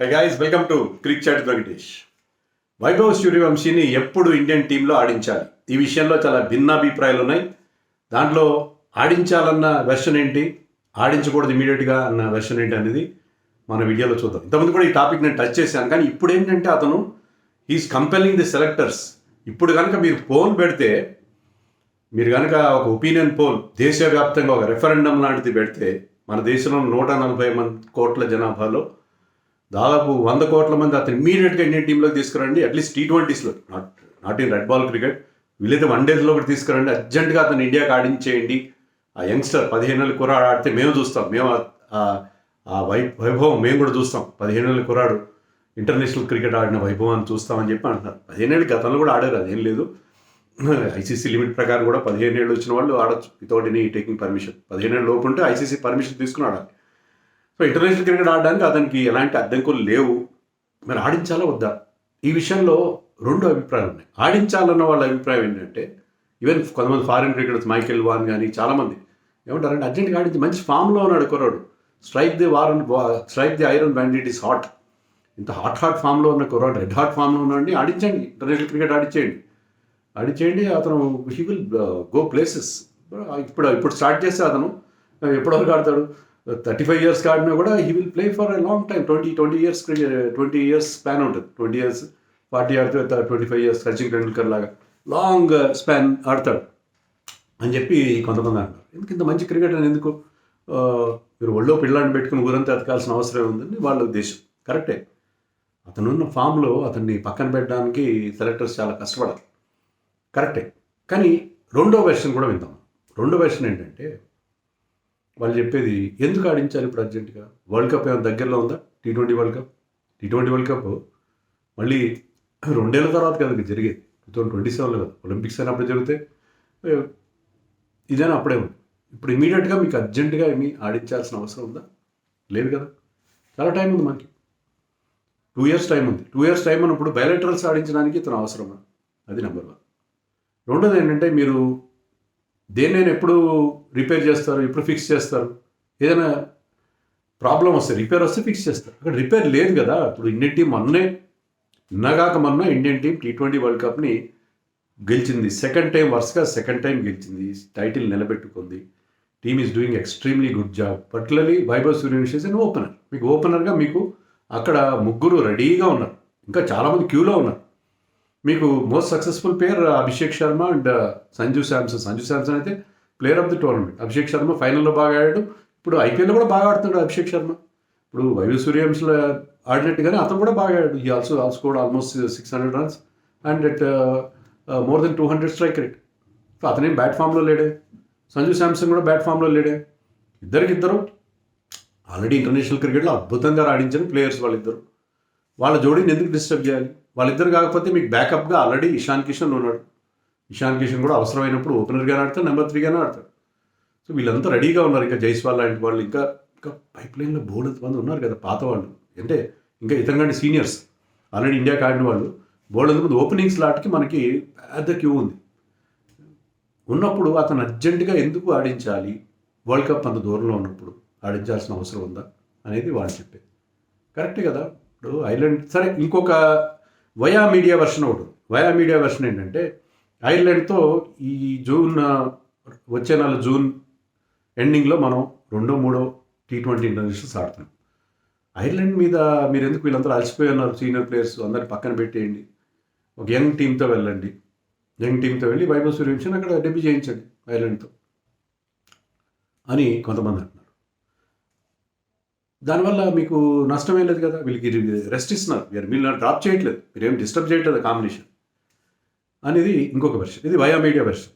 High guys, welcome to Cric Chat Venkatesh. Vaibhav సూర్యవంశీని ఎప్పుడు Indian టీంలో ఆడించాలి, ఈ విషయంలో చాలా భిన్నాభిప్రాయాలు ఉన్నాయి. దాంట్లో ఆడించాలన్న వెర్షన్ ఏంటి, ఆడించకూడదు ఇమీడియట్గా అన్న వెర్షన్ ఏంటి అనేది మన వీడియోలో చూద్దాం. ఇంతకుముందు కూడా ఈ టాపిక్ నేను టచ్ చేశాను, కానీ ఇప్పుడు ఏంటంటే అతను హీస్ కంపెలింగ్ ది సెలెక్టర్స్. ఇప్పుడు కనుక మీరు పోల్ పెడితే, మీరు కనుక ఒక ఒపీనియన్ పోల్ దేశవ్యాప్తంగా ఒక రెఫరెండం లాంటిది పెడితే, మన దేశంలో 140 కోట్ల జనాభాలో దాదాపు 100 కోట్ల మంది అతను ఇమీడియట్గా ఇండియన్ టీంలోకి తీసుకురండి. అట్లీస్ట్ T20స్లో, not in red ball cricket, వీళ్ళైతే వన్డేస్లో ఒకటి తీసుకురండి, అర్జెంటుగా అతను ఇండియాకి ఆడించేయండి. ఆ యంగ్స్టర్ 15 ఏళ్ళ కుర్రాడు ఆడితే మేము చూస్తాం, మేము ఆ వైభవం మేము కూడా చూస్తాం. 15 ఏళ్ళ కుర్రాడు ఇంటర్నేషనల్ క్రికెట్ ఆడిన వైభవాన్ని చూస్తామని చెప్పి అంటున్నారు. 15 ఏళ్ళు గతంలో కూడా ఆడారు, అదేం లేదు. ICC లిమిట్ ప్రకారం కూడా 15 ఏళ్ళు వచ్చిన వాళ్ళు ఆడొచ్చు వితౌట్ ఎనీ టేకింగ్ పర్మిషన్. 15 ఏళ్ళు లోపు ఉంటే ICC పర్మిషన్ తీసుకుని ఆడాలి. సో ఇంటర్నేషనల్ క్రికెట్ ఆడడానికి అతనికి ఎలాంటి అడ్డంకులు లేవు. మరి ఆడించాలా వద్దా, ఈ విషయంలో రెండు అభిప్రాయాలు ఉన్నాయి. ఆడించాలన్న వాళ్ళ అభిప్రాయం ఏంటంటే, ఈవెన్ కొంతమంది ఫారిన్ క్రికెటర్స్ మైకెల్ వాన్ కానీ చాలామంది ఏమంటారంటే, అర్జెంట్గా ఆడించి మంచి ఫామ్లో ఉన్నాడు కుర్రాడు, strike the iron band it is hot. ఇంత హాట్ ఫామ్లో ఉన్న కుర్రాడు, రెడ్ హాట్ ఫామ్లో ఉన్నాడు, ఆడించండి, ఇంటర్నేషనల్ క్రికెట్ ఆడించేయండి. అతను హీ విల్ గో ప్లేసెస్. ఇప్పుడు స్టార్ట్ చేస్తే అతను ఎప్పటివరకు ఆడతాడు? 35 years ఆడినా కూడా he will play for a long time. 20 years span ఉంటుంది. 20 years 40 ఆడితే 25 years సచిన్ టెండూల్కర్ లాగా లాంగ్ స్పాన్ ఆడతాడు అని చెప్పి కొంతమంది అంటారు. ఎందుకు ఇంత మంచి క్రికెటర్ ఎందుకు మీరు ఒళ్ళో పిల్లాన్ని పెట్టుకుని ఊరంతా ఎతకాల్సిన అవసరం ఉందని వాళ్ళ ఉద్దేశం. కరెక్టే, అతనున్న ఫామ్లో అతన్ని పక్కన పెట్టడానికి సెలెక్టర్స్ చాలా కష్టపడాలి, కరెక్టే. కానీ రెండో వెర్షన్ కూడా విందాం. రెండో వెర్షన్ ఏంటంటే, వాళ్ళు చెప్పేది ఎందుకు ఆడించాలి ఇప్పుడు అర్జెంటుగా? వరల్డ్ కప్ ఏమైనా దగ్గరలో ఉందా? T20 వరల్డ్ కప్ మళ్ళీ 2 ఏళ్ళ తర్వాత కదా జరిగేది, 2027లో కదా. ఒలింపిక్స్ అయినప్పుడు జరిగితే ఇదైనా అప్పుడే ఉంది. ఇప్పుడు ఇమీడియట్గా మీకు అర్జెంటుగా ఏమి ఆడించాల్సిన అవసరం ఉందా? లేదు కదా. చాలా టైం ఉంది మనకి, 2 years టైం ఉంది. 2 years టైం ఉన్నప్పుడు బయలెటరల్స్ ఆడించడానికి ఇతను అవసరమా? అది నెంబర్ 1. రెండోది ఏంటంటే, మీరు దేన్నైనా ఎప్పుడు రిపేర్ చేస్తారు, ఎప్పుడు ఫిక్స్ చేస్తారు? ఏదైనా ప్రాబ్లం వస్తే, రిపేర్ వస్తే ఫిక్స్ చేస్తారు. అక్కడ రిపేర్ లేదు కదా. ఇప్పుడు ఇండియన్ టీం మొన్న ఇండియన్ టీం T20 వరల్డ్ కప్ని గెలిచింది. వరుసగా సెకండ్ టైం గెలిచింది, టైటిల్ నిలబెట్టుకుంది. Team is doing extremely good job. Particularly Vaibhav Suryavanshi is an opener. మీకు ఓపెనర్గా మీకు అక్కడ ముగ్గురు రెడీగా ఉన్నారు, ఇంకా చాలామంది క్యూలో ఉన్నారు. మీకు most successful player Abhishek Sharma and Sanju Samson అయితే player of the tournament. Abhishek Sharma ఫైనల్లో బాగా ఆడాడు, ఇప్పుడు IPLలో కూడా బాగా ఆడుతున్నాడు అభిషేక్ శర్మ. ఇప్పుడు వైభవ్ సూర్యవంశీలో ఆడినట్టుగానే అతను కూడా బాగా ఆడాడు. He also scored almost 600 runs and at more than 200 strike rate. So అతనేం బ్యాట్ ఫామ్లో లేడే. సంజు శాంసన్ కూడా బ్యాట్ ఫామ్లో లేడే. ఇద్దరు ఆల్రెడీ ఇంటర్నేషనల్ క్రికెట్లో అద్భుతంగా ఆడించిన ప్లేయర్స్ వాళ్ళిద్దరు. వాళ్ళ జోడీని ఎందుకు డిస్టర్బ్ చేయాలి? వాళ్ళిద్దరు కాకపోతే మీకు బ్యాకప్గా ఆల్రెడీ ఇషాన్ కిషన్ ఉన్నాడు. ఇషాన్ కిషన్ కూడా అవసరమైనప్పుడు ఓపెనర్గానే ఆడతాడు, నెంబర్ 3గానే ఆడతాడు. సో వీళ్ళంతా రెడీగా ఉన్నారు. ఇంకా జైస్వాల్ లాంటి వాళ్ళు, ఇంకా పైప్ లైన్లో బోల్డ్ మంది ఉన్నారు కదా పాత వాళ్ళు, అంటే ఇంకా ఇతనికంటే సీనియర్స్ ఆల్రెడీ ఇండియాకి ఆడిన వాళ్ళు బోల్డ్ మంది. ఓపెనింగ్ స్లాట్కి మనకి పెద్ద క్యూ ఉంది. ఉన్నప్పుడు అతను అర్జెంటుగా ఎందుకు ఆడించాలి? వరల్డ్ కప్ అంత దూరంలో ఉన్నప్పుడు ఆడించాల్సిన అవసరం ఉందా అనేది వాళ్ళు చెప్పేది. కరెక్టే కదా. ఇప్పుడు ఐర్లాండ్ సరే, ఇంకొక వయా మీడియా వెర్షన్ ఒకటి. వయా మీడియా వెర్షన్ ఏంటంటే, ఐర్లాండ్తో ఈ వచ్చే నెల జూన్ ఎండింగ్లో మనం 2-3 T20 ఇంటర్నేషనల్స్ ఆడుతున్నాం. ఐర్లాండ్ మీద మీరు ఎందుకు, వీళ్ళందరూ అలసిపోయి ఉన్నారు, సీనియర్ ప్లేయర్స్ అందరిని పక్కన పెట్టేయండి, ఒక యంగ్ టీంతో వెళ్ళండి. యంగ్ టీంతో వెళ్ళి వైభవ్ సూర్యవంశీని అక్కడ డెబ్యూ చేయించండి ఐర్లాండ్తో అని కొంతమంది అంటున్నారు. దానివల్ల మీకు నష్టమే లేదు కదా. వీళ్ళకి రెస్ట్ ఇస్తున్నారు, వీళ్ళు డ్రాప్ చేయట్లేదు, మీరేం డిస్టర్బ్ చేయట్లేదు కాంబినేషన్ అనేది ఇంకొక వెర్షన్. ఇది వయా మీడియా వెర్షన్.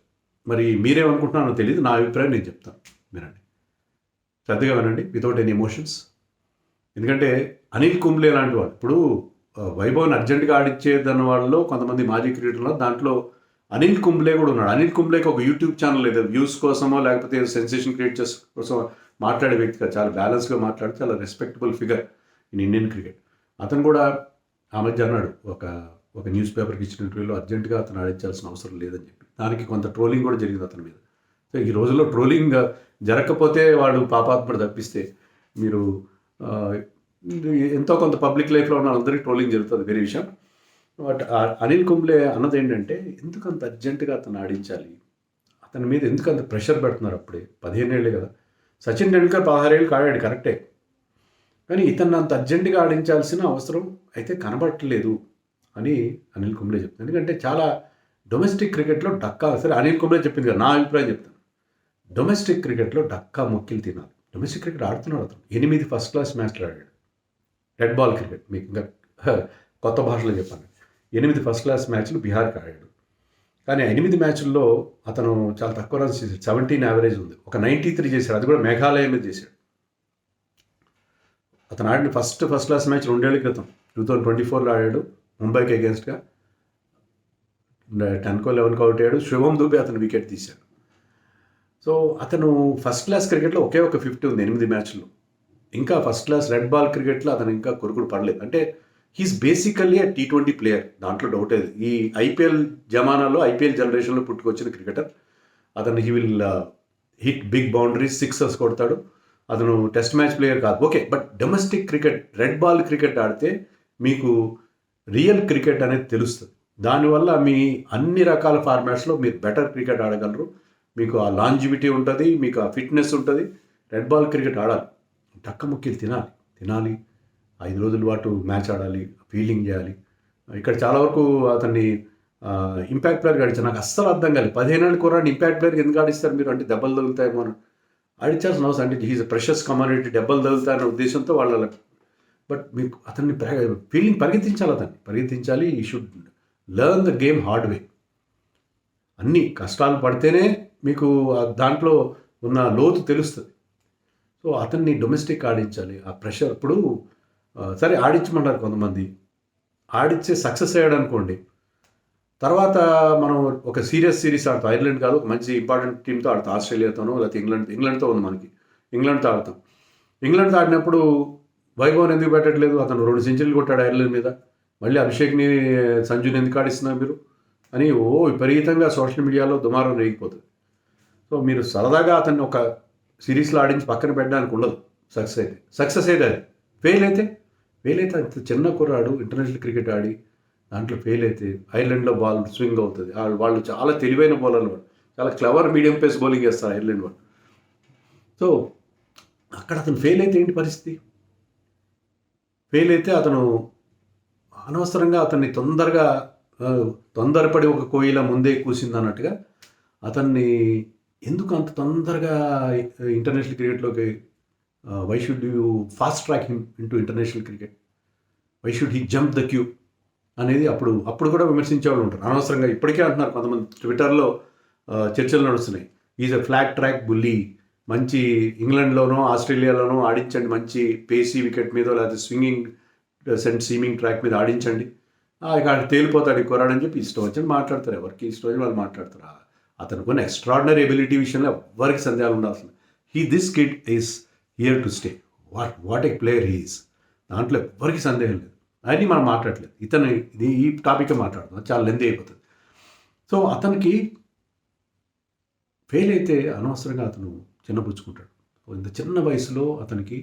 మరి మీరేమనుకుంటున్నారో తెలియదు, నా అభిప్రాయం నేను చెప్తాను, వినండి, శ్రద్ధగా వినండి, వితౌట్ ఎనీ ఎమోషన్స్. ఎందుకంటే అనిల్ కుంబ్లే లాంటి వాళ్ళు, ఇప్పుడు వైభవ్ని అర్జెంటుగా ఆడిచ్చేదన్న వాళ్ళలో కొంతమంది మాజీ క్రికెటర్లు, దాంట్లో అనిల్ కుంబ్లే కూడా ఉన్నాడు. అనిల్ కుంబ్లేకి ఒక యూట్యూబ్ ఛానల్ లేదు, వ్యూస్ కోసమో లేకపోతే సెన్సేషన్ క్రియేట్ చేసే కోసం మాట్లాడే వ్యక్తిగా, చాలా బ్యాలెన్స్గా మాట్లాడి చాలా respectable figure in Indian cricket. అతను కూడా ఆ మధ్య అన్నాడు ఒక న్యూస్ పేపర్కి ఇచ్చిన ఇంటర్వ్యూలో, అర్జెంటుగా అతను ఆడించాల్సిన అవసరం లేదని చెప్పి. దానికి కొంత ట్రోలింగ్ కూడా జరిగింది అతని మీద. సో ఈ రోజుల్లో ట్రోలింగ్ జరగకపోతే వాడు పాపాత్ముడు తప్పిస్తే, మీరు ఇది ఎంతో కొంత పబ్లిక్ లైఫ్లో ఉన్న అందరికీ ట్రోలింగ్ జరుగుతుంది వేరే విషయం. బట్ అనిల్ కుంబ్లే అన్నది ఏంటంటే ఎందుకు అంత అర్జెంటుగా అతను ఆడించాలి, అతని మీద ఎందుకు అంత ప్రెషర్ పెడుతున్నారు, అప్పుడే 15 ఏళ్ళే కదా. సచిన్ టెండూల్కర్ 16 ఏళ్ళు ఆడాడు కరెక్టే, కానీ ఇతన్ని అంత అర్జెంటుగా ఆడించాల్సిన అవసరం అయితే కనబడట్లేదు అని అనిల్ కుంబ్లే చెప్తాను. ఎందుకంటే చాలా డొమెస్టిక్ క్రికెట్లో డక్కా, సరే అనిల్ కుంబ్లే చెప్పింది కదా, నా అభిప్రాయం చెప్తాను. డొమెస్టిక్ క్రికెట్లో డక్కా మొక్కిలు తినాలి. డొమెస్టిక్ క్రికెట్ ఆడుతున్నాడు అతను, 8 ఫస్ట్ క్లాస్ మ్యాచ్లు ఆడాడు. రెడ్ బాల్ క్రికెట్ మీకు ఇంకా కొత్త భాషలో చెప్పాను, 8 ఫస్ట్ క్లాస్ మ్యాచ్లు బీహార్కి ఆడాడు. కానీ 8 మ్యాచ్ల్లో అతను చాలా తక్కువ రన్స్ చేశాడు, 17 యావరేజ్ ఉంది. ఒక 93 చేశాడు, అది కూడా మేఘాలయ మీద చేశాడు. అతను ఆడిన ఫస్ట్ క్లాస్ మ్యాచ్ 2 ఏళ్ల క్రితం 2024లో ఆడాడు ముంబైకి అగేన్స్ట్గా. 10కో 11కో అవుట్ అయ్యాడు. శుభం దూబే అతను వికెట్ తీశాడు. సో అతను ఫస్ట్ క్లాస్ క్రికెట్లో ఒకే ఒక 50 ఉంది 8 మ్యాచ్ల్లో. ఇంకా ఫస్ట్ క్లాస్ రెడ్ బాల్ క్రికెట్లో అతను ఇంకా కొరుకుడు పడలేదు. అంటే he's basically a T20 player, దాంట్లో డౌట్ లేదు. ఈ ఐపీఎల్ జమానాలో, ఐపీఎల్ జనరేషన్లో పుట్టుకొచ్చిన క్రికెటర్ అతను. He will hit big boundaries, sixers కొడతాడు. అతను టెస్ట్ మ్యాచ్ ప్లేయర్ కాదు, okay. But domestic cricket, red ball cricket ఆడితే మీకు రియల్ క్రికెట్ అనేది తెలుస్తుంది. దానివల్ల మీ అన్ని రకాల ఫార్మాట్స్లో మీరు బెటర్ క్రికెట్ ఆడగలరు. మీకు ఆ లాంజివిటీ ఉంటుంది, మీకు ఆ ఫిట్నెస్ ఉంటుంది. రెడ్ బాల్ క్రికెట్ ఆడాలి, టక్క ముక్కిలు తినాలి 5 రోజుల పాటు మ్యాచ్ ఆడాలి, ఫీల్డింగ్ చేయాలి. ఇక్కడ చాలా వరకు అతన్ని ఇంపాక్ట్ ప్లేయర్గా ఆడించారు. నాకు అస్సలు అర్థం కాలేదు, 15 ఏళ్ళ కుర్రాడిని ఇంపాక్ట్ ప్లేయర్కి ఎందుకు ఆడిస్తారు మీరు, అంటే దెబ్బలు తగులుతాయేమో అని ఆడించాల్సిన అవసరం. అంటే హీజ్ ప్రెషస్ కమ్యూనిటీ, దెబ్బలు తగులుతాయన్న ఉద్దేశంతో వాళ్ళ. బట్ మీకు అతన్ని ఫీల్డింగ్ పరిగెత్తించాలి. ఈ should learn the game hard way. అన్ని కష్టాలు పడితేనే మీకు దాంట్లో ఉన్న లోతు తెలుస్తుంది. సో అతన్ని డొమెస్టిక్ ఆడించాలి. ఆ ప్రెషర్ ఇప్పుడు సరే ఆడించమంటారు కొంతమంది, ఆడిచ్చే సక్సెస్ అయ్యాడు అనుకోండి, తర్వాత మనం ఒక సిరీస్ ఆడతాం. ఐర్లాండ్ కాదు, ఒక మంచి ఇంపార్టెంట్ టీంతో ఆడతాం, ఆస్ట్రేలియాతోనో లేకపోతే ఇంగ్లాండ్తో ఉంది మనకి, ఇంగ్లాండ్తో ఆడతాం. ఇంగ్లాండ్తో ఆడినప్పుడు వైభవన్ ఎందుకు పెట్టట్లేదు, అతను 2 సెంచరీలు కొట్టాడు ఐర్లాండ్ మీద, మళ్ళీ అభిషేక్ని సంజుని ఎందుకు ఆడిస్తున్నారు మీరు అని విపరీతంగా సోషల్ మీడియాలో దుమారం రేగిపోతుంది. సో మీరు సరదాగా అతన్ని ఒక సిరీస్లో ఆడించి పక్కన పెట్టడానికి ఉండదు. సక్సెస్ అయితే అది, ఫెయిల్ అయితే అంత చిన్న కుర్రాడు ఇంటర్నేషనల్ క్రికెట్ ఆడి దాంట్లో ఫెయిల్ అయితే ఐర్లాండ్లో బాల్ స్వింగ్ అవుతుంది. వాళ్ళు చాలా తెలివైన బౌలర్లు, వాళ్ళు చాలా క్లవర్ మీడియం పేస్ బౌలింగ్ చేస్తారు ఐర్లాండ్ వాళ్ళు. సో అక్కడ అతను ఫెయిల్ అయితే ఏంటి పరిస్థితి, ఫెయిల్ అయితే అతను అనవసరంగా అతన్ని తొందరపడి ఒక కోయిల ముందే కూసింది అన్నట్టుగా అతన్ని ఎందుకు అంత తొందరగా ఇంటర్నేషనల్ క్రికెట్లోకి, why should you fast track him into international cricket, why should he jump the queue అనేది అప్పుడు కూడా విమర్శించే వాళ్ళు ఉంటారు అనవసరంగా. ఇప్పటికే అంటున్నారు కొంతమంది, ట్విట్టర్లో చర్చలు నడుస్తున్నాయి. Is a flag track bully, మంచి ఇంగ్లాండ్లోనో ఆస్ట్రేలియాలోనో ఆడించండి, మంచి పేసీ వికెట్ మీద లేకపోతే స్వింగింగ్ సీమింగ్ ట్రాక్ మీద ఆడించండి, ఇక తేలిపోతాడు ఈ కొరాడని చెప్పి ఇష్టం వచ్చి మాట్లాడతారు. ఎవరికి ఇష్టం వచ్చి వాళ్ళు మాట్లాడతారు. అతనుకున్న ఎక్స్ట్రాడినరీ ఎబిలిటీ విషయంలో ఎవరికి సందేహాలు ఉండాల్సింది. This kid is here to stay, what a player he is, దాంట్లో ఎవరికి సందేహం లేదు. అని మనం మాట్లాడలేదు, ఈ టాపిక్ మాట్లాడుతున్నాం, చాలా లెంత్ అయిపోతుంది. సో అతనికి ఫెయిల్ అయితే అనవసరంగా అతను చిన్నపుచ్చుకుంటాడు. ఇంత చిన్న వయసులో అతనికి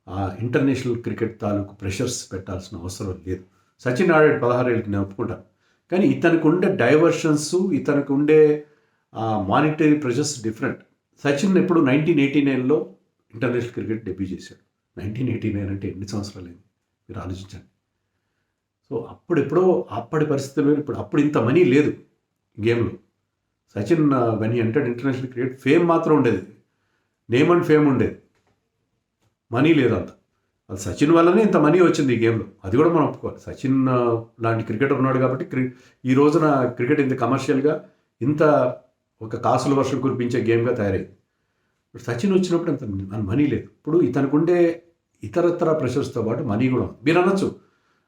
ఆ ఇంటర్నేషనల్ క్రికెట్ తాలూకు ప్రెషర్స్ పెట్టాల్సిన అవసరం లేదు. సచిన్ ఆడాడు 16 ఏళ్ళకి, నేను ఒప్పుకుంటాను. కానీ ఇతనికి ఉండే డైవర్షన్స్, ఇతనికి ఉండే మానిటరీ ప్రెషర్స్ డిఫరెంట్. సచిన్ ఎప్పుడు 1989లో ఇంటర్నేషనల్ క్రికెట్ డెబ్యూ చేశాడు. 1989 అంటే ఎన్ని సంవత్సరాలు అయింది మీరు ఆలోచించండి. సో అప్పటి పరిస్థితులు వేరు, అప్పుడు ఇంత మనీ లేదు గేమ్లో. Sachin when he entered international cricket, fame మాత్రం ఉండేది, నేమ్ అండ్ ఫేమ్ ఉండేది, మనీ లేదంత. అది సచిన్ వల్లనే ఇంత మనీ వచ్చింది ఈ గేమ్లో, అది కూడా మనం ఒప్పుకోవాలి. సచిన్ లాంటి క్రికెటర్ ఉన్నాడు కాబట్టి ఈ రోజున క్రికెట్ ఇంత కమర్షియల్గా, ఇంత ఒక కాసుల వర్షం కురిపించే గేమ్గా తయారైంది. ఇప్పుడు సచిన్ వచ్చినప్పుడు అంత మనీ లేదు. ఇప్పుడు ఇతనికి ఉండే ఇతరత్ర ప్రెషర్స్తో పాటు మనీ కూడా ఉంది. మీరు అనొచ్చు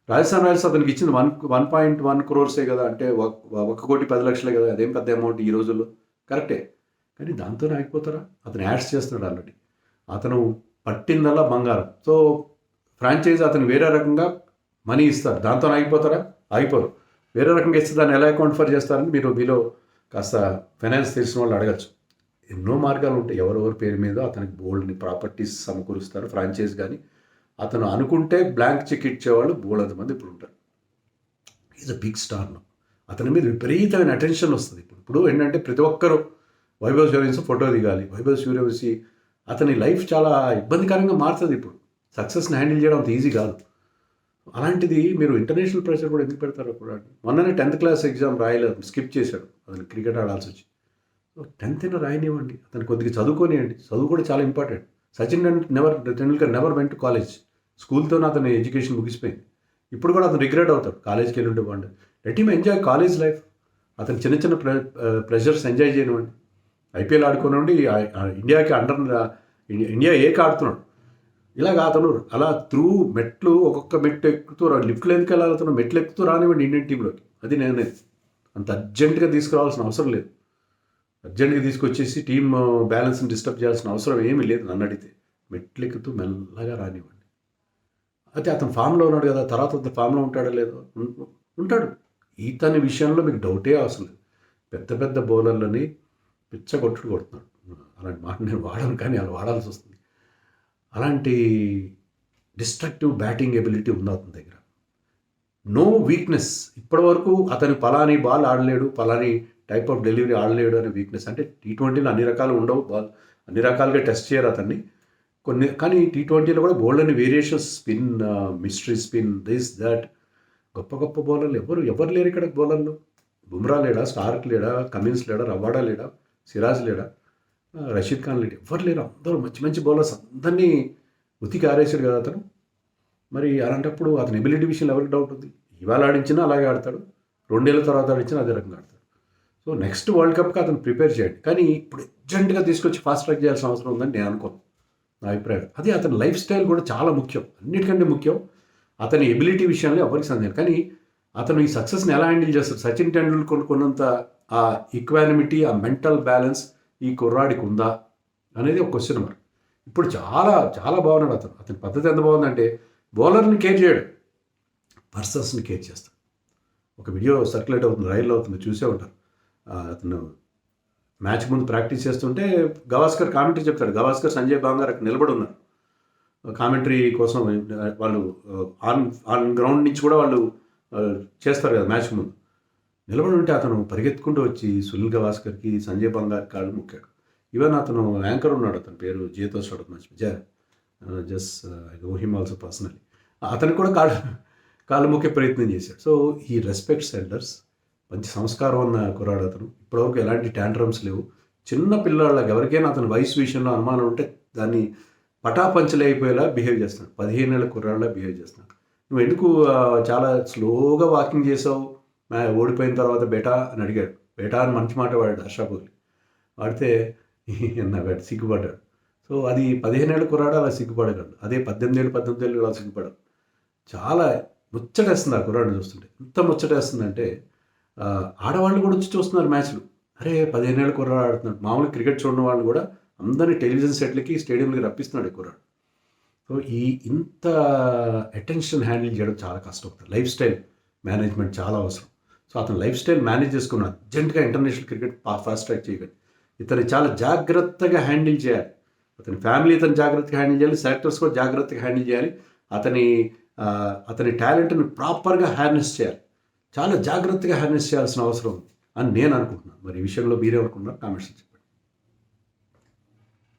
రాజస్థాన్ రాయల్స్ అతనికి ఇచ్చింది 1.1 crores కదా, అంటే 1,10,00,000 కదా, అదేం పెద్ద అమౌంట్ ఈ రోజుల్లో, కరెక్టే. కానీ దాంతోనే ఆగిపోతారా? అతను యాడ్స్ చేస్తున్నాడు ఆల్రెడీ, అతను పట్టిందల్లా బంగారం. సో ఫ్రాంచైజీ అతను వేరే రకంగా మనీ ఇస్తారు, దాంతో ఆగిపోతారా? ఆగిపోరు. వేరే రకంగా ఇస్తే దాన్ని ఎలా అకౌంట్ ఫర్ చేస్తారని మీలో కాస్త ఫైనాన్స్ తెలిసిన వాళ్ళు అడగచ్చు. ఎన్నో మార్గాలు ఉంటాయి. ఎవరెవరి పేరు మీద అతనికి బోల్డ్ని ప్రాపర్టీస్ సమకూరుస్తారు ఫ్రాంచైజ్, కానీ అతను అనుకుంటే బ్లాంక్ చెక్ ఇచ్చేవాళ్ళు బోలెడు మంది ఇప్పుడు ఉంటారు. Is a big star now. అతని మీద విపరీతమైన అటెన్షన్ వస్తుంది. ఇప్పుడు ఏంటంటే ప్రతి ఒక్కరు వైభవ్ సూర్యవంశీ ఫోటో దిగాలి. వైభవ్ సూర్యవంశీ అతని లైఫ్ చాలా ఇబ్బందికరంగా మారుతుంది ఇప్పుడు. సక్సెస్ని హ్యాండిల్ చేయడం అంత ఈజీ కాదు. అలాంటిది మీరు ఇంటర్నేషనల్ ప్రెషర్ కూడా ఎందుకు పెడతారో కూడా. మొన్ననే 10th క్లాస్ ఎగ్జామ్ రాయలేదు, స్కిప్ చేశాడు. అతను క్రికెట్ ఆడాల్సి వచ్చి. 10th అయినా రాయనివ్వండి, అతను కొద్దిగా చదువుకోనివ్వండి. చదువు కూడా చాలా important. Sachin Tendulkar never went to college. స్కూల్తోనే అతని ఎడ్యుకేషన్ ముగిసిపోయింది. ఇప్పుడు కూడా అతను రిగ్రెట్ అవుతాడు కాలేజ్కి వెళ్ళి ఉంటే బాగుండేది. Let him enjoy college life. అతను చిన్న చిన్న ప్రెషర్స్ ఎంజాయ్ చేయనివ్వండి. ఐపీఎల్ ఆడుకోనివ్వండి, ఇండియాకి ఇండియా ఏకి ఆడుతున్నాడు. ఇలాగ అతను అలా త్రూ మెట్లు ఒక్కొక్క మెట్టు ఎక్కుతూ లిఫ్ట్లో ఎందుకు వెళ్ళాలి, అతను మెట్లు ఎక్కుతూ రానివ్వండి ఇండియన్ టీంలోకి. అది నేనే అంత అర్జెంటుగా తీసుకురావాల్సిన అవసరం లేదు. అర్జెంటుగా తీసుకొచ్చేసి టీమ్ బ్యాలెన్స్ని డిస్టర్బ్ చేయాల్సిన అవసరం ఏమీ లేదు నన్ను అడిగితే. మెట్లు ఎక్కుతూ మెల్లగా రానివ్వండి. అయితే అతను ఫామ్లో ఉన్నాడు కదా, తర్వాత అతను ఫామ్లో ఉంటాడో లేదో, ఉంటాడు. ఇతని విషయంలో మీకు డౌటే అవసరం లేదు. పెద్ద పెద్ద బౌలర్లని పిచ్చగొట్టుడు కొడుతున్నాడు. అలాంటి మాట నేను వాడను, కానీ అలా వాడాల్సి వస్తుంది. అలాంటి డిస్ట్రక్టివ్ బ్యాటింగ్ ఎబిలిటీ ఉంది అతని దగ్గర. No weakness. ఇప్పటివరకు అతను పలాని బాల్ ఆడలేడు, పలాని టైప్ ఆఫ్ డెలివరీ ఆడలేడు అనే వీక్నెస్. అంటే T20లో అన్ని రకాలు ఉండవు, బాల్ అన్ని రకాలుగా టెస్ట్ చేయరు అతన్ని కొన్ని. కానీ T20లో కూడా బౌలర్ అని variations, spin, mystery spin, this that. గొప్ప గొప్ప బౌలర్లు ఎవరు లేరు ఇక్కడ బౌలర్లు. బుమ్రా లేడా, స్టార్క్ లేడా, కమిన్స్ లేడా, రవాడా లేడా, సిరాజ్ లేడా, రషీద్ ఖాన్ లేడు, ఎవరు లేరు. అందరూ మంచి మంచి బౌలర్స్, అందరినీ ఉతికి ఆరేసాడు కదా అతను. మరి అలాంటప్పుడు అతని ఎబిలిటీ విషయంలో ఎవరికి డౌట్ ఉంది? ఇవాళ ఆడించినా అలాగే ఆడతాడు, 2 ఏళ్ళ తర్వాత ఆడించినా అదే రకంగా ఆడతాడు. సో నెక్స్ట్ వరల్డ్ కప్కి అతను ప్రిపేర్ చేయండి. కానీ ఇప్పుడు అర్జెంటుగా తీసుకొచ్చి ఫాస్ట్ ట్రాక్ చేయాల్సిన అవసరం ఉందని నేను అనుకోను, నా అభిప్రాయం. అది అతని లైఫ్ స్టైల్ కూడా చాలా ముఖ్యం, అన్నిటికంటే ముఖ్యం. అతని ఎబిలిటీ విషయంలో ఎవరికి సందేహం. కానీ అతను ఈ సక్సెస్ని ఎలా హ్యాండిల్ చేస్తాడు? సచిన్ టెండూల్కర్ కొన్నంత ఆ ఈక్వానిమిటీ, ఆ మెంటల్ బ్యాలెన్స్ ఈ కుర్రాడికి ఉందా అనేది ఒక క్వశ్చన్ మార్క్. ఇప్పుడు చాలా చాలా బాగున్నాడు అతను. అతని పద్ధతి ఎంత బాగుందంటే బౌలర్ని కేర్ చేయడు, పర్సన్స్ని కేర్ చేస్తాడు. ఒక వీడియో సర్క్యులేట్ అవుతుంది, రైల్లో అవుతుంది, చూసే ఉంటారు. అతను మ్యాచ్ ముందు ప్రాక్టీస్ చేస్తుంటే గవాస్కర్ కామెంటరీ చెప్తాడు. గవాస్కర్, సంజయ్ బాంగర్ అక్కడ నిలబడి ఉన్నారు కామెంటరీ కోసం. వాళ్ళు ఆన్ గ్రౌండ్ నుంచి కూడా వాళ్ళు చేస్తారు కదా మ్యాచ్ ముందు. నిలబడి ఉంటే అతను పరిగెత్తుకుంటూ వచ్చి సునీల్ గవాస్కర్కి, సంజయ్ బంగార్ కాళ్ళు ముక్కాడు. ఈవెన్ అతను యాంకర్ ఉన్నాడు, అతని పేరు జేతోష్ హిమ్ ఆల్సో పర్సనలీ. అతనికి కూడా కాళ్ళు ముక్కే ప్రయత్నం చేశాడు. సో ఈ రెస్పెక్ట్స్ ఎల్డర్స్. మంచి సంస్కారం ఉన్న కుర్రాడు అతను. ఇప్పటివరకు ఎలాంటి ట్యాంట్రమ్స్ లేవు. చిన్న పిల్లలకి ఎవరికైనా అతని వయసు విషయంలో అనుమానం ఉంటే దాన్ని పటాపంచలైపోయేలా బిహేవ్ చేస్తాడు. 15 ఏళ్ళ కుర్రాళ్ళ బిహేవ్ చేస్తాడు. నువ్వు ఎందుకు చాలా స్లోగా వాకింగ్ చేసావు ఓడిపోయిన తర్వాత బేటా అని అడిగాడు. బేటా అని మంచి మాట వాడాడు హర్ష కోహ్లీ. వాడితే నవ్వాడు, సిగ్గుపడ్డాడు. సో అది 15 ఏళ్ళ కుర్రాడు అలా సిగ్గుపడగలడు. అదే 18 ఏళ్ళు అలా సిగ్గుపడదు. చాలా ముచ్చటేస్తుంది ఆ కుర్రాడిని చూస్తుంటే. ఎంత ముచ్చటేస్తుందంటే ఆడవాళ్ళు కూడా వచ్చి చూస్తున్నారు మ్యాచ్లు. అరే 15 ఏళ్ళ కుర్రాడు ఆడుతున్నాడు. మామూలుగా క్రికెట్ చూడని వాళ్ళు కూడా అందరినీ టెలివిజన్ సెట్లకి, స్టేడియంలకి రప్పిస్తున్నాడు ఈ కుర్రాడు. సో ఇంత అటెన్షన్ హ్యాండిల్ చేయడం చాలా కష్టం. లైఫ్ స్టైల్ మేనేజ్మెంట్ చాలా అవసరం. సో అతను లైఫ్ స్టైల్ మేనేజ్ చేసుకున్న అర్జెంటుగా ఇంటర్నేషనల్ క్రికెట్ ఫాస్ట్ ట్రాక్ చేయగలి. ఇతను చాలా జాగ్రత్తగా హ్యాండిల్ చేయాలి. అతని ఫ్యామిలీ ఇతను జాగ్రత్తగా హ్యాండిల్ చేయాలి, సెలెక్టర్స్ కూడా జాగ్రత్తగా హ్యాండిల్ చేయాలి. అతని టాలెంట్ని ప్రాపర్గా హార్నెస్ చేయాలి. చాలా జాగ్రత్తగా హార్నెస్ చేయాల్సిన అవసరం ఉంది అని నేను అనుకుంటున్నాను. మరి ఈ విషయంలో మీరే అనుకుంటున్నారు? కామెంట్స్